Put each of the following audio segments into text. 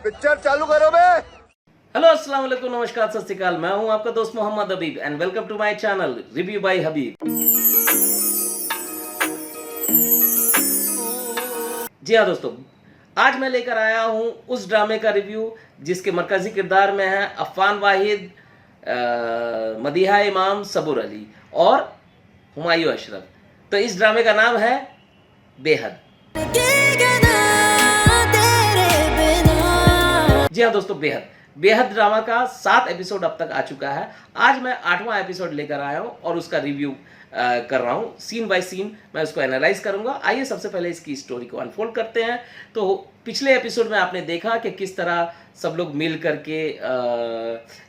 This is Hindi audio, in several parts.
पिक्चर चालू करो बे। हेलो अस्सलाम वालेकुम, नमस्कार, सत श्री अकाल। मैं हूं आपका दोस्त Mohammed Habib and welcome to my channel review by Habib. जी हाँ दोस्तों, आज मैं लेकर आया हूं उस ड्रामे का रिव्यू जिसके मरकजी किरदार में है अफान वाहिद, मदीहा इमाम, सबूर अली और हुमायूं अशरफ। तो इस ड्रामे का नाम है बेहद। जी हाँ दोस्तों, बेहद बेहद ड्रामा का 7 एपिसोड अब तक आ चुका है। आज मैं 8वां एपिसोड लेकर आया हूँ और उसका रिव्यू कर रहा हूँ। सीन बाय सीन मैं उसको एनालाइज करूंगा। आइए सबसे पहले इसकी स्टोरी को अनफोल्ड करते हैं। तो पिछले एपिसोड में आपने देखा कि किस तरह सब लोग मिल करके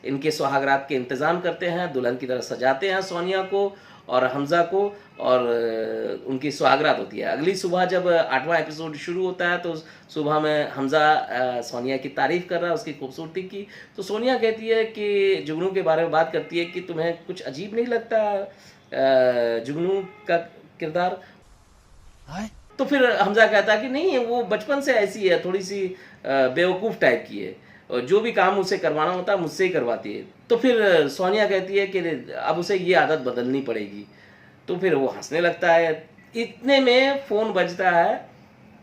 इनके सुहागरात के इंतज़ाम करते हैं, दुल्हन की तरह सजाते हैं सोनिया को और हमज़ा को, और उनकी सुहागरात होती है। अगली सुबह जब 8वां एपिसोड शुरू होता है तो सुबह में हमज़ा सोनिया की तारीफ़ कर रहा है, उसकी खूबसूरती की। तो सोनिया कहती है कि जुगनू के बारे में बात करती है कि तुम्हें कुछ अजीब नहीं लगता जुगनू का किरदार? तो फिर हमज़ा कहता है कि नहीं, वो बचपन से ऐसी है, थोड़ी सी बेवकूफ़ टाइप की है और जो भी काम उसे करवाना होता है मुझसे ही करवाती है। तो फिर सोनिया कहती है कि अब उसे ये आदत बदलनी पड़ेगी। तो फिर वो हंसने लगता है। इतने में फ़ोन बजता है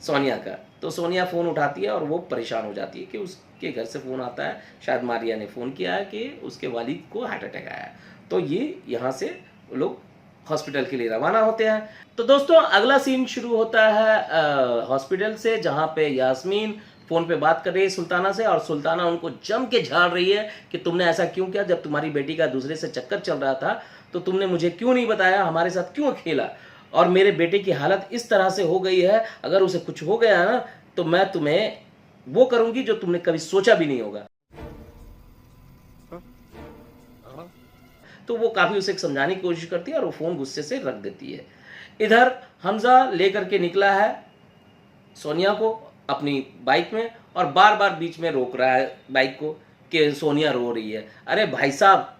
सोनिया का। तो सोनिया फ़ोन उठाती है और वो परेशान हो जाती है कि उसके घर से फ़ोन आता है, शायद मारिया ने फ़ोन किया है कि उसके वालिद को हार्ट अटैक आया है। तो ये यहाँ से लोग हॉस्पिटल के लिए रवाना होते हैं। तो दोस्तों अगला सीन शुरू होता है हॉस्पिटल से, जहाँ पे यास्मीन फ़ोन पे बात कर रही है सुल्ताना से, और सुल्ताना उनको जम के झाड़ रही है कि तुमने ऐसा क्यों किया, जब तुम्हारी बेटी का दूसरे से चक्कर चल रहा था तो तुमने मुझे क्यों नहीं बताया, हमारे साथ क्यों खेला, और मेरे बेटे की हालत इस तरह से हो गई है, अगर उसे कुछ हो गया ना तो मैं तुम्हें वो करूँगी जो तुमने कभी सोचा भी नहीं होगा। तो वो काफ़ी उसे समझाने की कोशिश करती है और वो फ़ोन गुस्से से रख देती है। इधर हमज़ा लेकर के निकला है सोनिया को अपनी बाइक में और बार बार बीच में रोक रहा है बाइक को कि सोनिया रो रही है। अरे भाई साहब,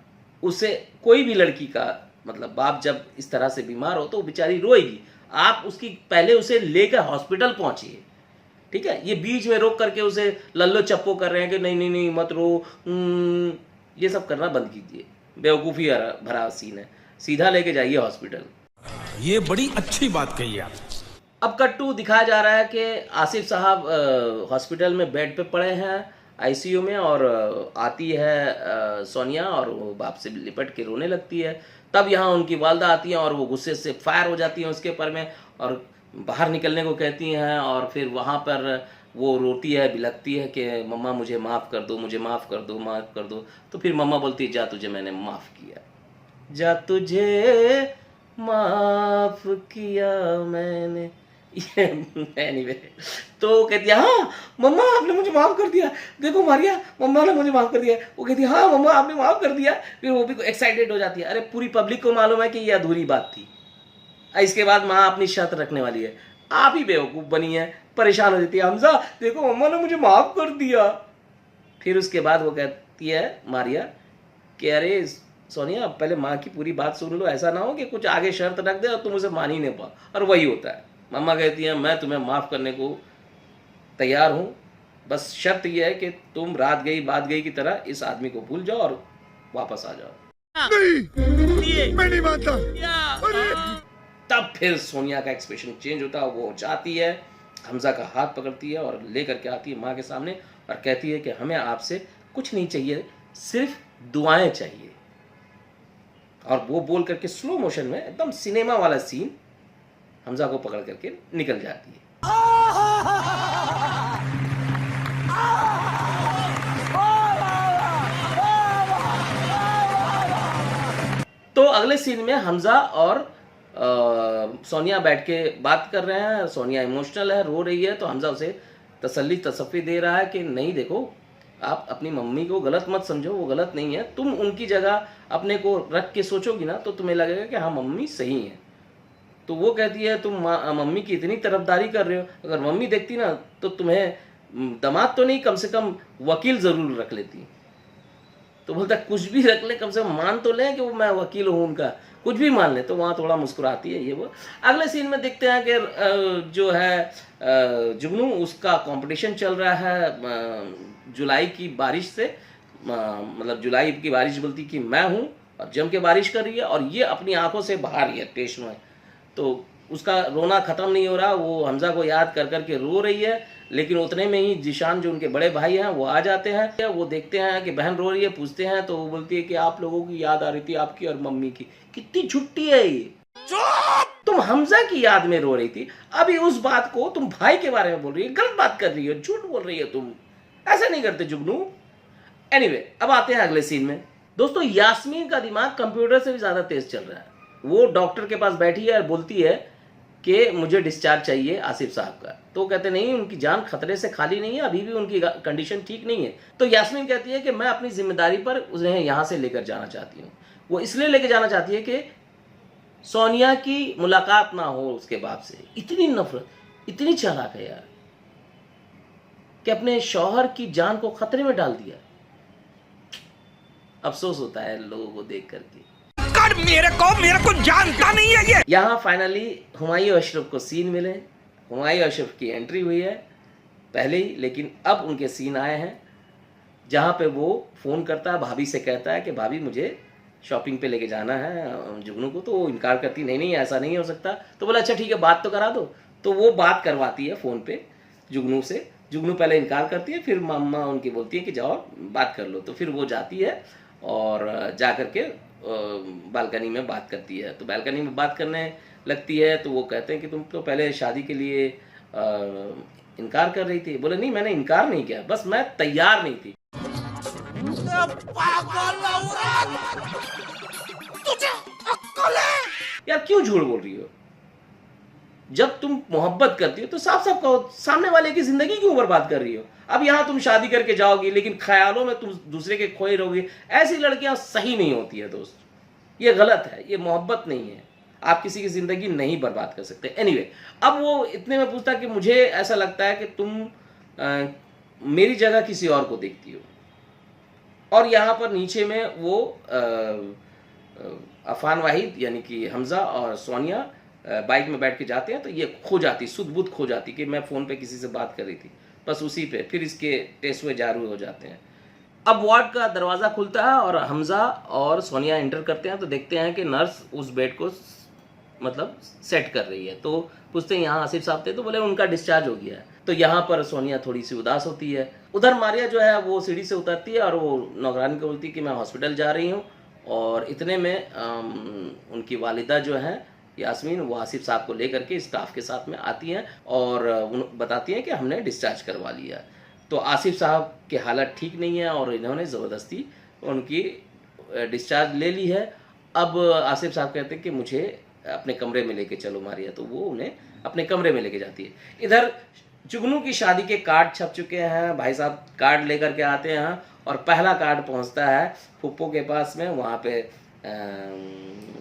उसे कोई भी लड़की का मतलब बाप जब इस तरह से बीमार हो तो वो बेचारी रोएगी। आप उसकी पहले उसे लेकर हॉस्पिटल पहुंचिए, ठीक है? ये बीच में रोक करके उसे लल्लो चप्पो कर रहे हैं कि नहीं नहीं नहीं मत रो, ये सब करना बंद कीजिए। बेवकूफ़ी भरा सीन है, सीधा लेके जाइए हॉस्पिटल। ये बड़ी अच्छी बात कही आप। अब कट्टू दिखाया जा रहा है कि आसिफ साहब हॉस्पिटल में बेड पे पड़े हैं आईसीयू में, और आती है सोनिया और वो बाप से लिपट के रोने लगती है। तब यहाँ उनकी वालदा आती हैं और वो गुस्से से फायर हो जाती हैं उसके ऊपर में और बाहर निकलने को कहती हैं, और फिर वहाँ पर वो रोती है, बिलखती है कि मम्मा मुझे माफ़ कर दो, मुझे माफ़ कर दो, माफ़ कर दो। तो फिर मम्मा बोलती है जा तुझे मैंने माफ़ किया, जा तुझे माफ़ किया मैंने। एनीवे, तो कहती है हाँ मम्मा आपने मुझे माफ़ कर दिया, देखो मारिया मम्मा ने मुझे माफ़ कर दिया। वो कहती है हाँ मम्मा आपने माफ़ कर दिया। फिर वो भी एक्साइटेड हो जाती है। अरे पूरी पब्लिक को मालूम है कि ये अधूरी बात थी, इसके बाद माँ अपनी शर्त रखने वाली है। आप ही बेवकूफ़ बनी है, परेशान हो जाती है। हमज़ा देखो मम्मा ने मुझे माफ़ कर दिया। फिर उसके बाद वो कहती है मारिया कि अरे सोनिया पहले माँ की पूरी बात सुन लो, ऐसा ना हो कि कुछ आगे शर्त रख दे और तुम उसे मान ही नहीं पाओ। और वही होता है। मम्मा कहती है मैं तुम्हें माफ़ करने को तैयार हूँ, बस शर्त यह है कि तुम रात गई बात गई की तरह इस आदमी को भूल जाओ और वापस आ जाओ। नहीं, मैं नहीं मानता। तब फिर सोनिया का एक्सप्रेशन चेंज होता है। वो जाती है, हमज़ा का हाथ पकड़ती है और लेकर के आती है माँ के सामने और कहती है कि हमें आपसे कुछ नहीं चाहिए, सिर्फ दुआएं चाहिए। और वो बोल करके स्लो मोशन में एकदम सिनेमा वाला सीन हमज़ा को पकड़ करके निकल जाती है। तो अगले सीन में हमज़ा और सोनिया बैठ के बात कर रहे हैं। सोनिया इमोशनल है, रो रही है। तो हमज़ा उसे तसल्ली तसफ़ी दे रहा है कि नहीं देखो, आप अपनी मम्मी को गलत मत समझो, वो गलत नहीं है। तुम उनकी जगह अपने को रख के सोचोगी ना तो तुम्हें लगेगा कि हाँ मम्मी सही है। तो वो कहती है तुम मम्मी की इतनी तरफदारी कर रहे हो, अगर मम्मी देखती ना तो तुम्हें दामाद तो नहीं कम से कम वकील ज़रूर रख लेती। तो बोलता कुछ भी रख ले, कम से कम मान तो ले कि वो मैं वकील हूँ उनका, कुछ भी मान ले तो वहाँ थोड़ा मुस्कुराती है ये वो। अगले सीन में देखते हैं कि जो है जुगनू उसका कंपटीशन चल रहा है जुलाई की बारिश से, मतलब जुलाई की बारिश बोलती कि मैं हूँ और जम के बारिश कर रही है और ये अपनी आंखों से बहा रही है टेस्ट में। तो उसका रोना ख़त्म नहीं हो रहा, वो हमज़ा को याद कर कर के रो रही है। लेकिन उतने में ही जीशान जो उनके बड़े भाई हैं वो आ जाते हैं, वो देखते हैं कि बहन रो रही है, पूछते हैं तो वो बोलती है कि आप लोगों की याद आ रही थी, आपकी और मम्मी की। कितनी झुट्टी है ये, तुम हमज़ा की याद में रो रही थी, अभी उस बात को तुम भाई के बारे में बोल रही है, गलत बात कर रही हो, झूठ बोल रही है तुम, ऐसा नहीं करते जुगनू। एनीवे, अब आते हैं अगले सीन में। दोस्तों यास्मीन का दिमाग कंप्यूटर से भी ज़्यादा तेज चल रहा है। वो डॉक्टर के पास बैठी है और बोलती है कि मुझे डिस्चार्ज चाहिए आसिफ साहब का। तो कहते नहीं, उनकी जान खतरे से खाली नहीं है, अभी भी उनकी कंडीशन ठीक नहीं है। तो यास्मीन कहती है कि मैं अपनी जिम्मेदारी पर उन्हें यहाँ से लेकर जाना चाहती हूँ। वो इसलिए लेकर जाना चाहती है कि सोनिया की मुलाकात ना हो उसके बाप से। इतनी नफरत, इतनी चालाक है यार कि अपने शौहर की जान को खतरे में डाल दिया। अफसोस होता है लोगों को देख करके। मेरे को जानता नहीं है ये। यहाँ फाइनली हुमायूं अशरफ को सीन मिले। हुमायूं अशरफ की एंट्री हुई है पहले ही, लेकिन अब उनके सीन आए हैं जहाँ पे वो फ़ोन करता है, भाभी से कहता है कि भाभी मुझे शॉपिंग पे लेके जाना है जुगनू को। तो वो इनकार करती, नहीं नहीं ऐसा नहीं हो सकता। तो बोला अच्छा ठीक है बात तो करा दो। तो वो बात करवाती है फ़ोन पे जुगनू से। जुगनू पहले इनकार करती है, फिर मम्मा उनकी बोलती है कि जाओ बात कर लो। तो फिर वो जाती है और जा कर के बालकनी में बात करती है। तो बालकनी में बात करने लगती है तो वो कहते हैं कि तुम तो पहले शादी के लिए इनकार कर रही थी। बोले नहीं मैंने इनकार नहीं किया, बस मैं तैयार नहीं थी। यार क्यों झूठ बोल रही हो? जब तुम मोहब्बत करती हो तो साफ साफ कहो, सामने वाले की जिंदगी क्यों बर्बाद कर रही हो? अब यहाँ तुम शादी करके जाओगी लेकिन ख्यालों में तुम दूसरे के खोए रहोगी। ऐसी लड़कियां सही नहीं होती है दोस्त, ये गलत है, ये मोहब्बत नहीं है। आप किसी की जिंदगी नहीं बर्बाद कर सकते। एनीवे, अब वो इतने में पूछता कि मुझे ऐसा लगता है कि तुम मेरी जगह किसी और को देखती हो। और यहाँ पर नीचे में वो अफान वाहिद यानी कि हमज़ा और सोनिया बाइक में बैठ के जाते हैं। तो ये खो जाती, सुध-बुध खो जाती कि मैं फ़ोन पे किसी से बात कर रही थी, बस उसी पे फिर इसके टेस्ट हुए जारू हो जाते हैं। अब वार्ड का दरवाज़ा खुलता है और हमज़ा और सोनिया एंटर करते हैं। तो देखते हैं कि नर्स उस बेड को मतलब सेट कर रही है। तो पूछते हैं यहाँ आसिफ साहब थे? तो बोले उनका डिस्चार्ज हो गया है। तो यहाँ पर सोनिया थोड़ी सी उदास होती है। उधर मारिया जो है वो सीढ़ी से उतरती है और वो नौकरानी को बोलती है कि मैं हॉस्पिटल जा रही हूँ। और इतने में उनकी वालिदा जो है यास्मीन, वो आसिफ साहब को लेकर के स्टाफ के साथ में आती हैं और बताती हैं कि हमने डिस्चार्ज करवा लिया। तो आसिफ साहब की हालत ठीक नहीं है और इन्होंने ज़बरदस्ती उनकी डिस्चार्ज ले ली है। अब आसिफ साहब कहते हैं कि मुझे अपने कमरे में लेके चलो मारिया। तो वो उन्हें अपने कमरे में लेके जाती है। इधर जुगनू की शादी के कार्ड छप चुके हैं। भाई साहब कार्ड लेकर के आते हैं और पहला कार्ड पहुंचता है फुप्पो के पास में। वहाँ पे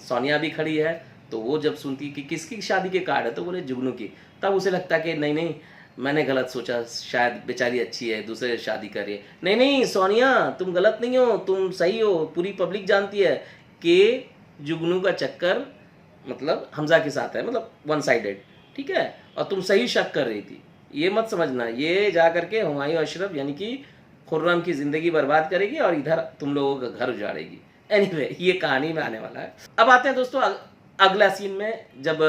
सोनिया भी खड़ी है। तो वो जब सुनती कि किसकी शादी के कार्ड है तो बोले जुगनू की। तब उसे लगता कि नहीं नहीं मैंने गलत सोचा, शायद बेचारी अच्छी है, दूसरे शादी कर रही है। नहीं नहीं सोनिया तुम गलत नहीं हो, तुम सही हो। पूरी पब्लिक जानती है कि जुगनू का चक्कर मतलब हमज़ा के साथ है, मतलब वन साइडेड, ठीक है। और तुम सही शक कर रही थी, ये मत समझना ये जा करके हुमायूं अशरफ यानी कि खुर्रम की ज़िंदगी बर्बाद करेगी और इधर तुम लोगों का घर उजाड़ेगी। एनीवे, ये कहानी में आने वाला है। अब आते हैं दोस्तों अगला सीन में। जब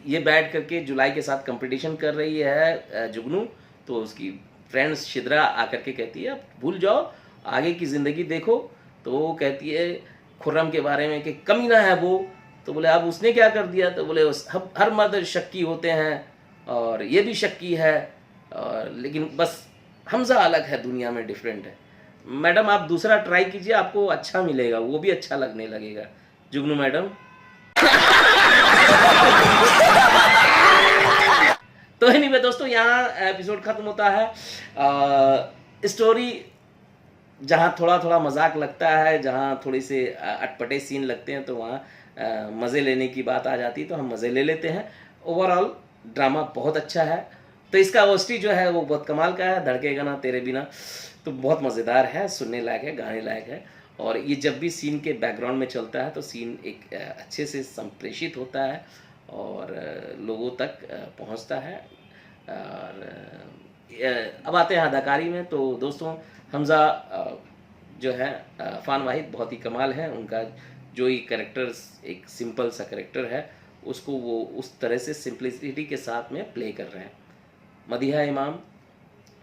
ये बैठ करके जुलाई के साथ कंपटीशन कर रही है जुगनू, तो उसकी फ्रेंड्स शिद्रा आकर के कहती है भूल जाओ, आगे की ज़िंदगी देखो। तो वो कहती है खुर्रम के बारे में कि कमीना है वो। तो बोले अब उसने क्या कर दिया? तो बोले हर मर्द शक्की होते हैं और ये भी शक्की है, और लेकिन बस हमज़ा अलग है, दुनिया में डिफरेंट है। मैडम आप दूसरा ट्राई कीजिए, आपको अच्छा मिलेगा, वो भी अच्छा लगने लगेगा जुगनू मैडम। तो एनीवे दोस्तों, यहाँ एपिसोड खत्म होता है। स्टोरी जहाँ थोड़ा थोड़ा मजाक लगता है, जहाँ थोड़ी से अटपटे सीन लगते हैं, तो वहाँ मज़े लेने की बात आ जाती है, तो हम मज़े ले लेते हैं। ओवरऑल ड्रामा बहुत अच्छा है। तो इसका ओएसटी जो है वो बहुत कमाल का है, धड़केगा ना तेरे बिना। तो बहुत मज़ेदार है, सुनने लायक है, गाने लायक है। और ये जब भी सीन के बैकग्राउंड में चलता है तो सीन एक अच्छे से संप्रेषित होता है और लोगों तक पहुंचता है। और अब आते हैं अदाकारी में, तो दोस्तों हमज़ा जो है अफान वाहिद बहुत ही कमाल है। उनका जो ये कैरेक्टर एक सिंपल सा कैरेक्टर है उसको वो उस तरह से सिंपलिसिटी के साथ में प्ले कर रहे हैं। मदीहा इमाम,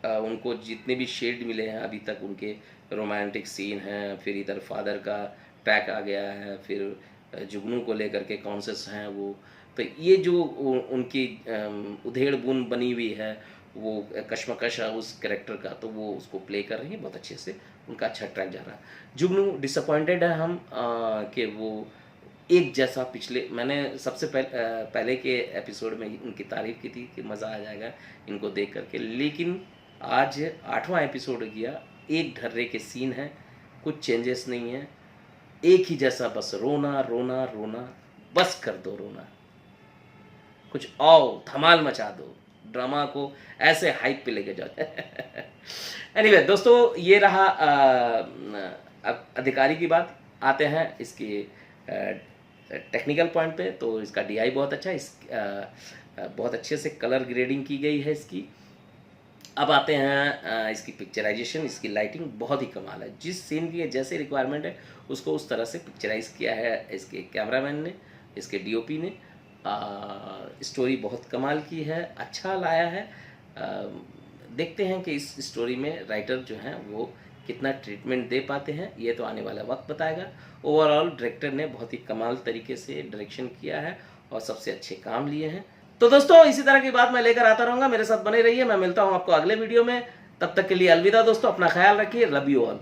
उनको जितने भी शेड मिले हैं अभी तक, उनके रोमांटिक सीन हैं, फिर इधर फादर का ट्रैक आ गया है, फिर जुगनू को लेकर के कॉन्सेस हैं वो, तो ये जो उनकी उधेड़ बुन बनी हुई है वो कशमकश है उस कैरेक्टर का, तो वो उसको प्ले कर रही है बहुत अच्छे से, उनका अच्छा ट्रैक जा रहा है। जुगनू डिसअपॉइंटेड है हम कि वो एक जैसा पिछले, मैंने सबसे पहले के एपिसोड में उनकी तारीफ़ की थी कि मज़ा आ जाएगा इनको देख करके, लेकिन आज 8वां एपिसोड गया, एक ढर्रे के सीन हैं, कुछ चेंजेस नहीं है, एक ही जैसा, बस रोना रोना रोना, बस कर दो रोना, कुछ आओ धमाल मचा दो, ड्रामा को ऐसे हाइप पे लेके जाओ। एनीवे दोस्तों, ये रहा अधिकारी की बात। आते हैं इसकी टेक्निकल पॉइंट पे, तो इसका डीआई बहुत अच्छा है, बहुत अच्छे से कलर ग्रेडिंग की गई है इसकी। अब आते हैं इसकी पिक्चराइजेशन, इसकी लाइटिंग बहुत ही कमाल है, जिस सीन की जैसे रिक्वायरमेंट है उसको उस तरह से पिक्चराइज किया है इसके कैमरामैन ने, इसके डीओपी ने। स्टोरी बहुत कमाल की है, अच्छा लाया है। देखते हैं कि इस स्टोरी में राइटर जो हैं वो कितना ट्रीटमेंट दे पाते हैं, ये तो आने वाला वक्त बताएगा। ओवरऑल डायरेक्टर ने बहुत ही कमाल तरीके से डायरेक्शन किया है और सबसे अच्छे काम लिए हैं। तो दोस्तों इसी तरह की बात मैं लेकर आता रहूँगा, मेरे साथ बने रहिए। मैं मिलता हूँ आपको अगले वीडियो में, तब तक के लिए अलविदा दोस्तों, अपना ख्याल रखिए, लव यू ऑल।